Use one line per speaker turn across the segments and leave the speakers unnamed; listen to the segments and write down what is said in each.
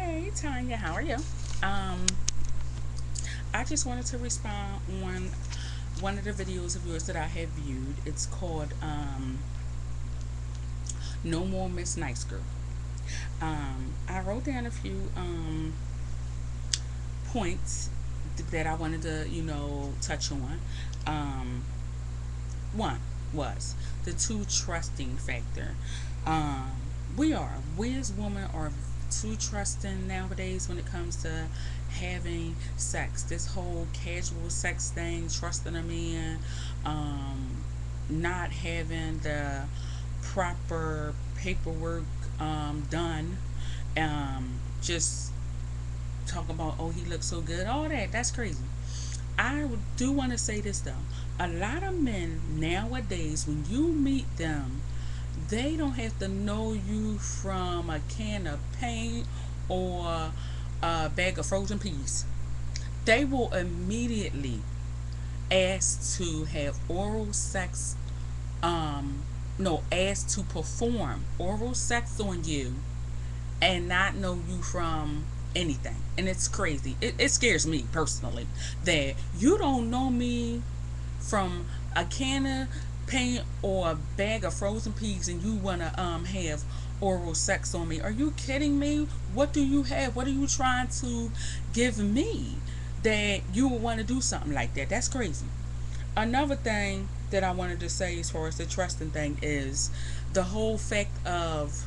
Hey Tanya, how are you? Um, I just wanted to respond on one of the videos of yours that I have viewed. It's called "No More Miss Nice Girl." I wrote down a few points that I wanted to, touch on. Um, One was the too trusting factor. Um, we as women are too trusting nowadays when it comes to having sex. This whole casual sex thing, trusting a man, not having the proper paperwork done, just talking about, oh, he looks so good, all that. That's crazy. I do want to say this though. A lot of men nowadays, when you meet them, they don't have to know you from a can of paint or a bag of frozen peas. They will immediately ask to have oral sex, um, no, ask to perform oral sex on you and not know you from anything. And it's crazy. It scares me personally that you don't know me from a can of paint or a bag of frozen peas and you want to have oral sex on me. Are you kidding me? What do you have? What are you trying to give me that you would want to do something like that? That's crazy. Another thing that I wanted to say as far as the trusting thing is the whole fact of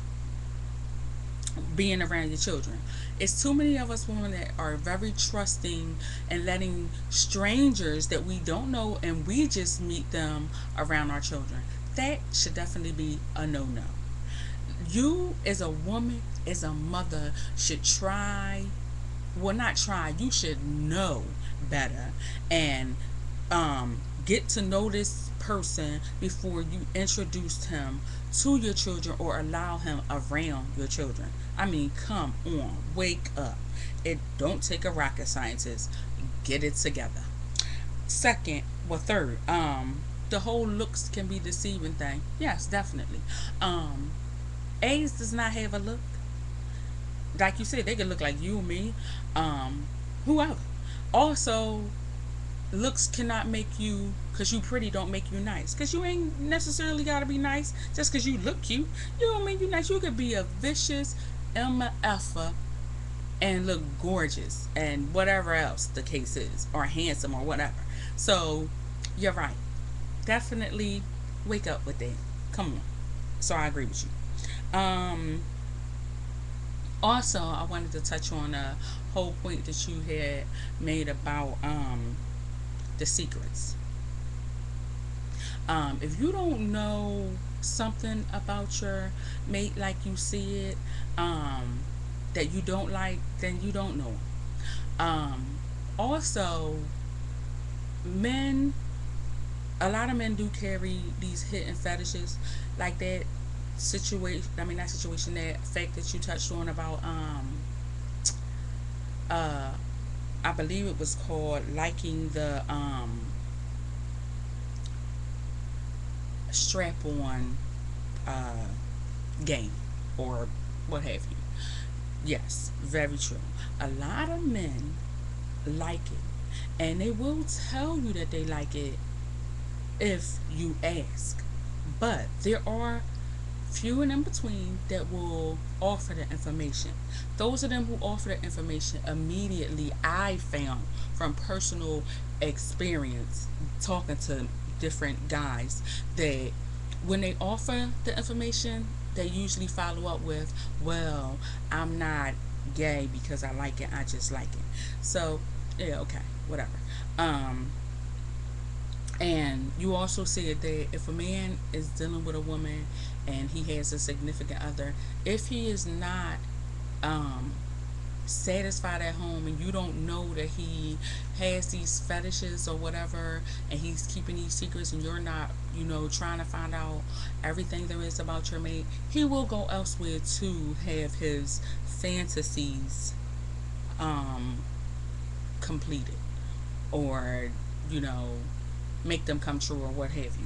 being around your children. It's too many of us women that are very trusting and letting strangers that we don't know and we just meet them around our children. That should definitely be a no no. You, as a woman, as a mother, should try, well, not try, you should know better and get to know this person before you introduce him to your children or allow him around your children. I mean, come on, wake up. It don't take a rocket scientist. Get it together. Second, well, third, the whole looks can be deceiving thing. Yes, definitely. Um, AIDS does not have a look. Like you said, they could look like you or me, whoever. Also, looks cannot make you, because you pretty don't make you nice, because you ain't necessarily got to be nice just because you look cute. You don't make you nice. You could be a vicious mf'er and look gorgeous and whatever else the case is, or handsome or whatever. So you're right, definitely wake up with that. Come on. So I agree with you. Also, I wanted to touch on a whole point that you had made about the secrets. If you don't know something about your mate like you see it, that you don't like, then you don't know. Also, men, a lot of men do carry these hidden fetishes, like that situation. I mean, that situation, that fact that you touched on about, uh, I believe it was called liking the strap on uh, game or what have you. Yes, very true. A lot of men like it, and they will tell you that they like it if you ask. But there are few and in between that will offer the information. Those of them who offer the information, immediately I found from personal experience talking to different guys that when they offer the information, they usually follow up with, well, I'm not gay because I like it, I just like it. So, yeah, okay, whatever. Um, and you also said that if a man is dealing with a woman and he has a significant other, if he is not um, satisfied at home and you don't know that he has these fetishes or whatever and he's keeping these secrets and you're not, trying to find out everything there is about your mate, he will go elsewhere to have his fantasies um, completed or, you know, make them come true or what have you.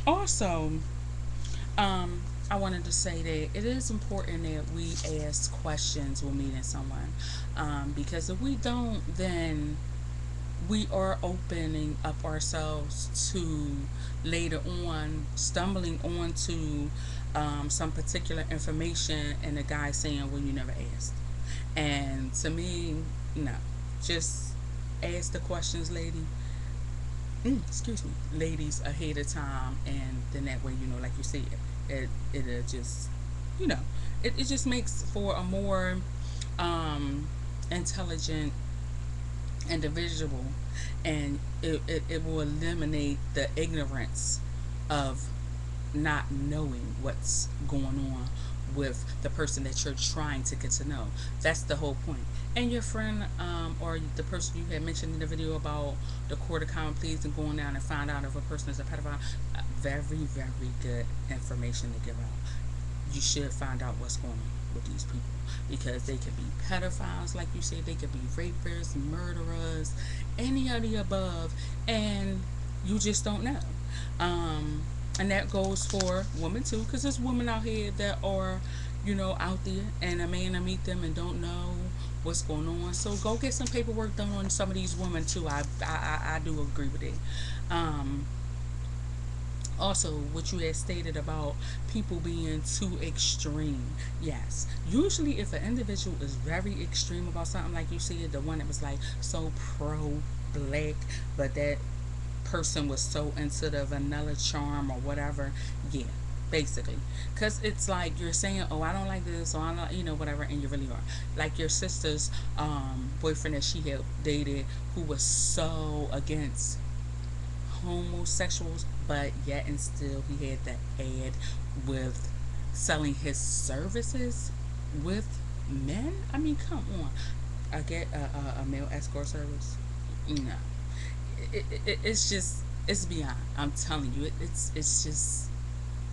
Also, I wanted to say that it is important that we ask questions when meeting someone, because if we don't, then we are opening up ourselves to later on stumbling onto some particular information and the guy saying, well, you never asked. And to me, no, just ask the questions, excuse me, ladies, ahead of time, and then that way, like you said, it'll just, you know, it just makes for a more intelligent individual, and it will eliminate the ignorance of not knowing what's going on with the person that you're trying to get to know. That's the whole point. And your friend, or the person you had mentioned in the video about the court of common pleas and going down and find out if a person is a pedophile, very, very good information to give out. You should find out what's going on with these people, because they could be pedophiles, like you said, they could be rapists, murderers, any of the above, and you just don't know. And that goes for women too, because there's women out here that are, out there, and a man will meet them and don't know what's going on. So go get some paperwork done on some of these women too. I do agree with it. Um, Also, what you had stated about people being too extreme. Yes, usually if an individual is very extreme about something, like you said, the one that was like so pro black, but that person was so into the vanilla charm or whatever, yeah, basically, because it's like you're saying, oh, I don't like this, or I don't, whatever, and you really are. Like your sister's boyfriend that she had dated, who was so against homosexuals, but yet and still he had the ad with selling his services with men. I mean, come on. I get a male escort service. No, it's just, it's beyond. I'm telling you, it's just,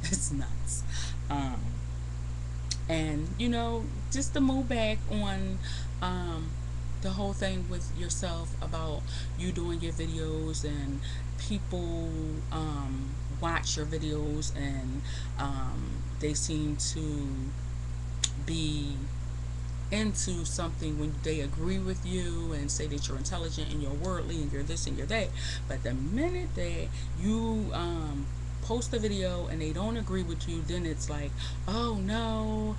it's nuts. Um, and just to move back on the whole thing with yourself about you doing your videos, and people watch your videos, and they seem to be into something when they agree with you and say that you're intelligent and you're worldly and you're this and you're that. But the minute that you post a video and they don't agree with you, then it's like, oh no,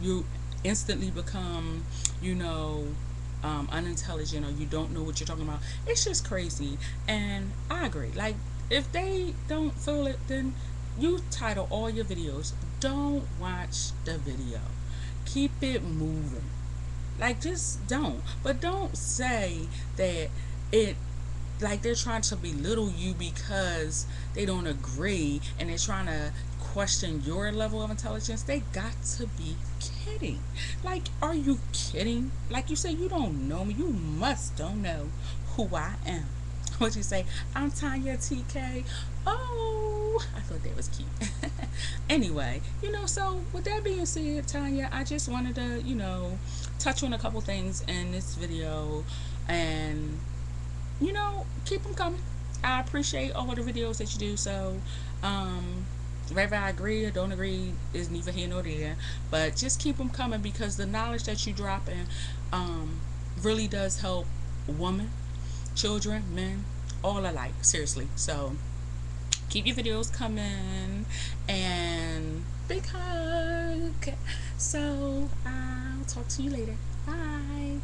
you instantly become, unintelligent, or you don't know what you're talking about. It's just crazy. And I agree. Like, if they don't feel it, then you title all your videos, don't watch the video. Keep it moving. Like, just don't. But don't say that it, like, they're trying to belittle you because they don't agree, and they're trying to question your level of intelligence. They got to be kidding. Like, are you kidding? Like you say, you don't know me. You must don't know who I am. What you say? I'm TonyaTK. Oh, I thought that was cute. Anyway, so with that being said, Tonya, I just wanted to, touch on a couple things in this video, and keep them coming. I appreciate all of the videos that you do. So, whether I agree or don't agree is neither here nor there. But just keep them coming, because the knowledge that you drop in really does help women, children, men, all alike. Seriously. So, keep your videos coming, and big hug. So, I'll talk to you later. Bye.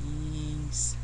Peace.